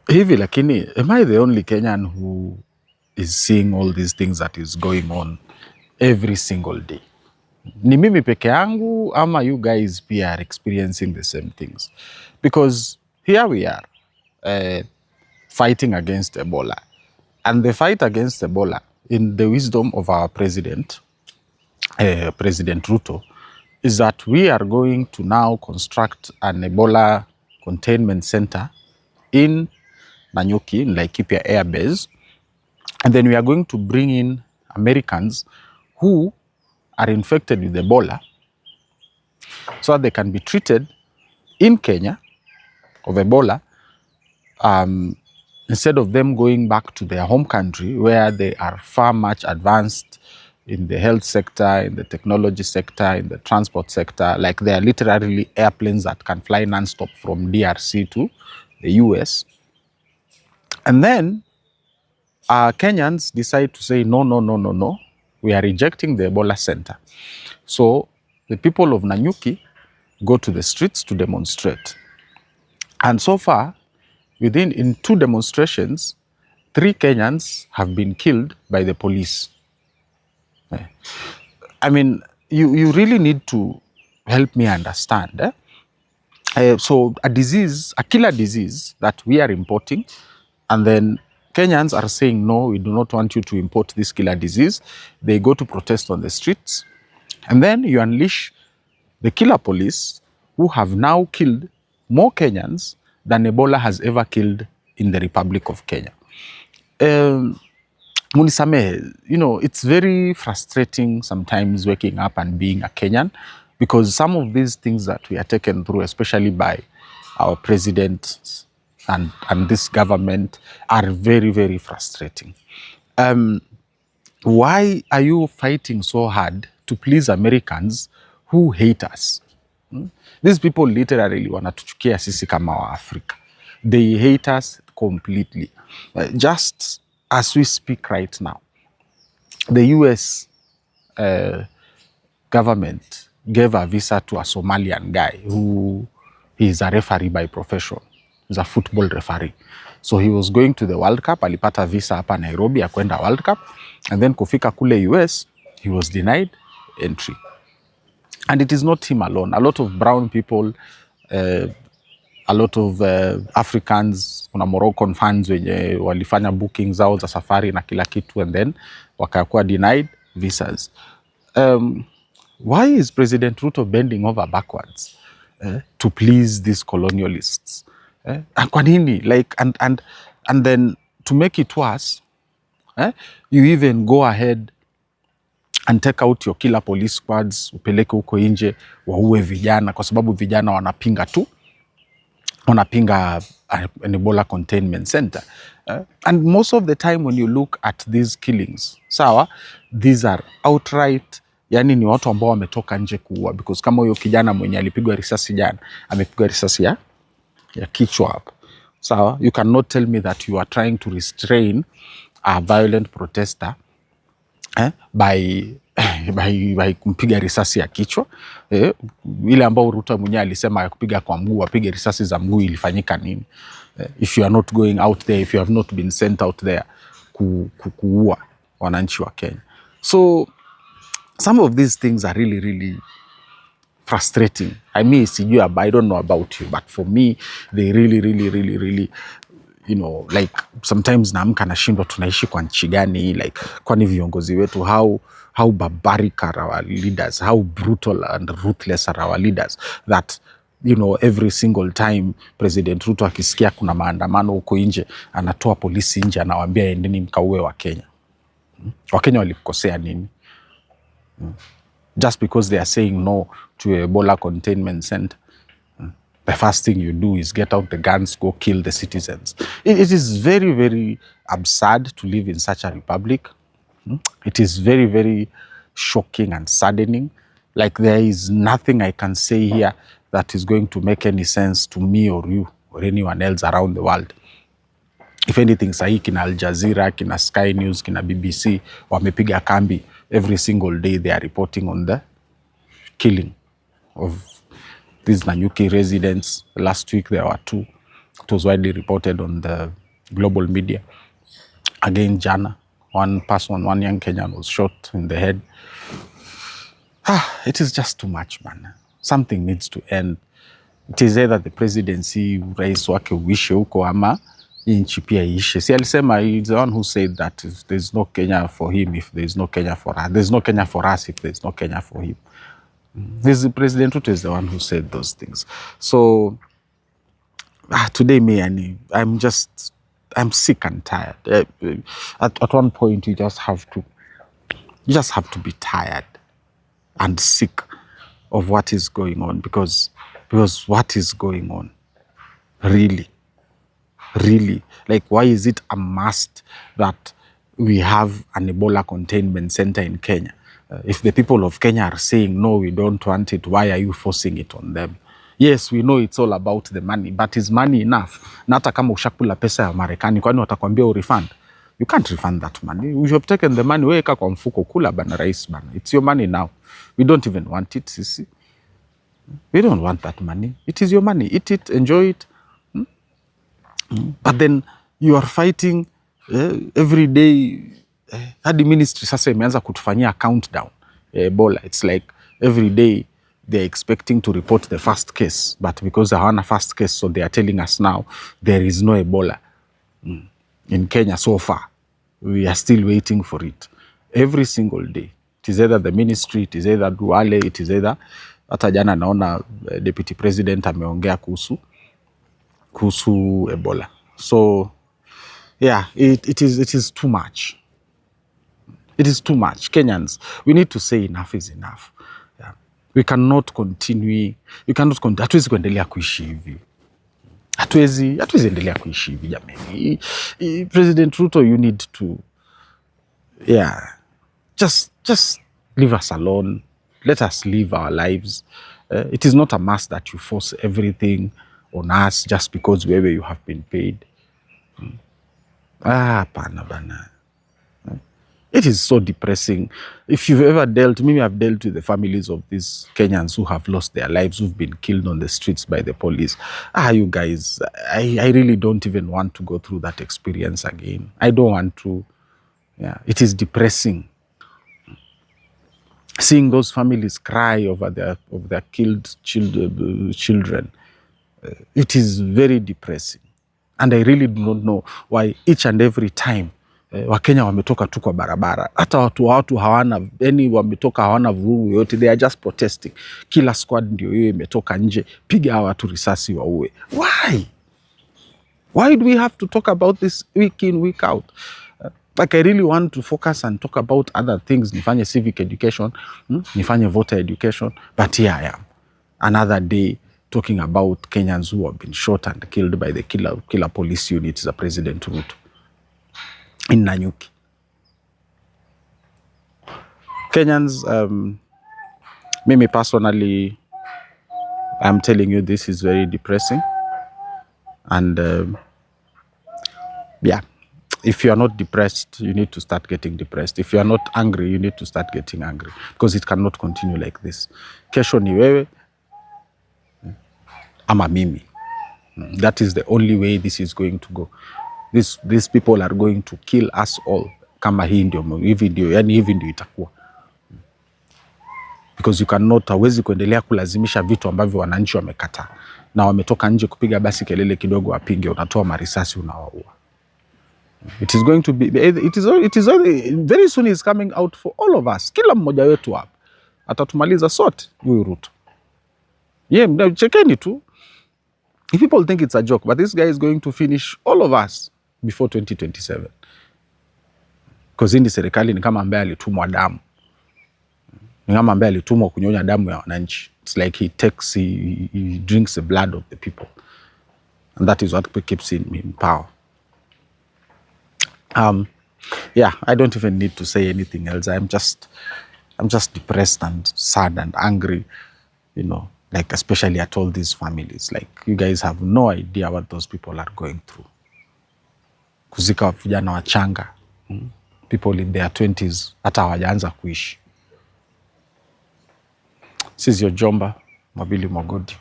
Hivi lakini, am I the only Kenyan who is seeing all these things that is going on every single day? Ni mimi peke yangu ama you guys pia are experiencing the same things? Because here we are fighting against Ebola. And the fight against Ebola, in the wisdom of our president, President Ruto, is that we are going to now construct an Ebola Containment Center in Nanyuki, in Laikipia Air Base. And then we are going to bring in Americans who are infected with Ebola so that they can be treated in Kenya of Ebola, instead of them going back to their home country where they are far much advanced in the health sector, in the technology sector, in the transport sector. Like there are literally airplanes that can fly non-stop from DRC to the US. And then Kenyans decide to say, no, we are rejecting the Ebola Center. So the people of Nanyuki go to the streets to demonstrate. And so far, in 2 demonstrations, 3 Kenyans have been killed by the police. I mean, you really need to help me understand. So a killer disease that we are importing, and then Kenyans are saying, no, we do not want you to import this killer disease. They go to protest on the streets. And then you unleash the killer police who have now killed more Kenyans than Ebola has ever killed in the Republic of Kenya. Munisamehe, it's very frustrating sometimes waking up and being a Kenyan, because some of these things that we are taken through, especially by our president and this government, are very, very frustrating. Why are you fighting so hard to please Americans who hate us? These people literally wanatuchukia sisi kama wa Africa. They hate us completely. Just as we speak right now, the US government gave a visa to a Somalian guy who is a referee by profession. He's a football referee. So he was going to the World Cup, alipata visa hapa Nairobi ya kwenda World Cup, and then kufika kule US, he was denied entry. And it is not him alone. A lot of brown people, a lot of Africans, kuna Moroccan fans wenye walifanya bookings zao za safari na kila kitu, and then wakakuwa denied visas. Why is President Ruto bending over backwards to please these colonialists? Kwa nini? Like, and then to make it worse, you even go ahead and take out your killer police squads, upeleke huko nje waue vijana, kwa sababu vijana wanapinga an Ebola Containment Center. And most of the time when you look at these killings, sawa, these are outright, yani ni watu ambao wametoka nje kuua, because kama huyo kijana mwenye alipigwa risasi jana, amepigwa risasi ya kichwa hapo. Sawa, you cannot tell me that you are trying to restrain a violent protester by kumpiga risasi ya kichwa. Ile ambao Ruto mwenyewe alisema ya kupiga kwa mguu, apige risasi za mguu, ilifanyika nini? If you are not going out there, if you have not been sent out there kuua wananchi wa Kenya. So some of these things are really, really frustrating. I mean, I don't know about you, but for me, they really, really, really, really, like sometimes naamka nashindwa tunaishi kwa nchi gani? Like, kwani viongozi wetu, how barbaric are our leaders, how brutal and ruthless are our leaders, that every single time President Ruto akisikia kuna maandamano huko nje, anatoa polisi nje, anawaambia endeni mkaue wa Kenya. Wakenya walikosea nini? Just because they are saying no to Ebola Containment Center, the first thing you do is get out the guns, go kill the citizens. It is very, very absurd to live in such a republic. It is very, very shocking and saddening. Like, there is nothing I can say here that is going to make any sense to me or you or anyone else around the world. If anything, sahi kina Al Jazeera, kina Sky News, kina BBC, wamepiga kambi. Every single day they are reporting on the killing of these Nanyuki residents. Last week there were 2. It was widely reported on the global media. Again, jana, one young Kenyan was shot in the head. It is just too much, man. Something needs to end. It is either the presidency, rais wake uishe huko ama nchi pia ishe. Si alisema, he's the one who said that if there's no Kenya for him, if there's no Kenya for us. There's no Kenya for us if there's no Kenya for him. This President Ruto is the one who said those things. So today, I'm sick and tired. At one point, you just have to be tired and sick of what is going on, because what is going on, really, like, why is it a must that we have an Ebola Containment Center in Kenya? If the people of Kenya are saying, no, we don't want it, why are you forcing it on them? Yes, we know it's all about the money, but is money enough? Na hata kama ushakula pesa ya Marekani, kwani watakwambia urefund? You can't refund that money. You have taken the money, weka kwa mfuko, kula bana rais bana. It's your money now. We don't even want it, sisi. We don't want that money. It is your money. Eat it, enjoy it. But then you are fighting every day. Hadi ministry sasa imeanza kutufanyia countdown. Ebola. It's like every day they're expecting to report the first case. But because they hawana first case, so they are telling us now there is no Ebola in Kenya so far. We are still waiting for it. Every single day. It is either the ministry, it is either Duale, it is either... Hata jana naona deputy president ameongea kuhusu Ebola. So yeah, it is too much. It is too much. Kenyans, we need to say enough is enough. Yeah. We cannot continue. Hatuwezi kuendelea kuishi hivi. Hatuwezi endelea kuishi hivi jamani. President Ruto, you need to just leave us alone. Let us live our lives. It is not a must that you force everything on us just because wherever you have been paid. Pana bana. It is so depressing. If you've ever maybe I've dealt with the families of these Kenyans who have lost their lives, who've been killed on the streets by the police. You guys, I really don't even want to go through that experience again. I don't want to. Yeah, it is depressing. Seeing those families cry over their killed children, it is very depressing. And I really do not know why each and every time Wakenya wametoka tu kwa barabara, hata watu hawana wametoka hawana vurugu yote, they are just protesting. Kila squad ndio hiyo imetoka nje, piga hawa watu risasi waue. Why do we have to talk about this week in, week out? Like, I really want to focus and talk about other things. Nifanye civic education, nifanye voter education. But here I am, another day talking about Kenyans who have been shot and killed by the killer police units, the President Ruto, in Nanyuki. Kenyans, me personally, I'm telling you, this is very depressing. And yeah. If you are not depressed, you need to start getting depressed. If you are not angry, you need to start getting angry. Because it cannot continue like this. Kesho ni wewe ama mimi. That is the only way this is going to go. These people are going to kill us all. Kama hii ndio, hivi ndio itakuwa. Because you cannot, hawezi kuendelea kulazimisha vitu ambavyo wananchi wamekataa. Na wametoka nje kupiga basi kelele kidogo wapinge, unatoa marisasi unawaua. It is going to be, it is very soon is coming out for all of us. Kila mmoja wetu hapa atatumaliza sote huyu Ruto. Yeah, chekeni tu. If people think it's a joke, but this guy is going to finish all of us before 2027. Because hii serikali ni kama ambaye alitumwa damu. Ni kama ambaye alitumwa kunyonya damu ya wananchi. It's like he drinks the blood of the people. And that is what keeps him in power. Yeah, I don't even need to say anything else. I'm just depressed and sad and angry, like, especially at all these families. Like, you guys have no idea what those people are going through. Kuzika vijana wachanga, people in their 20s, hata hawajaanza kuishi. This is your Jomba, Mabili Mogodi.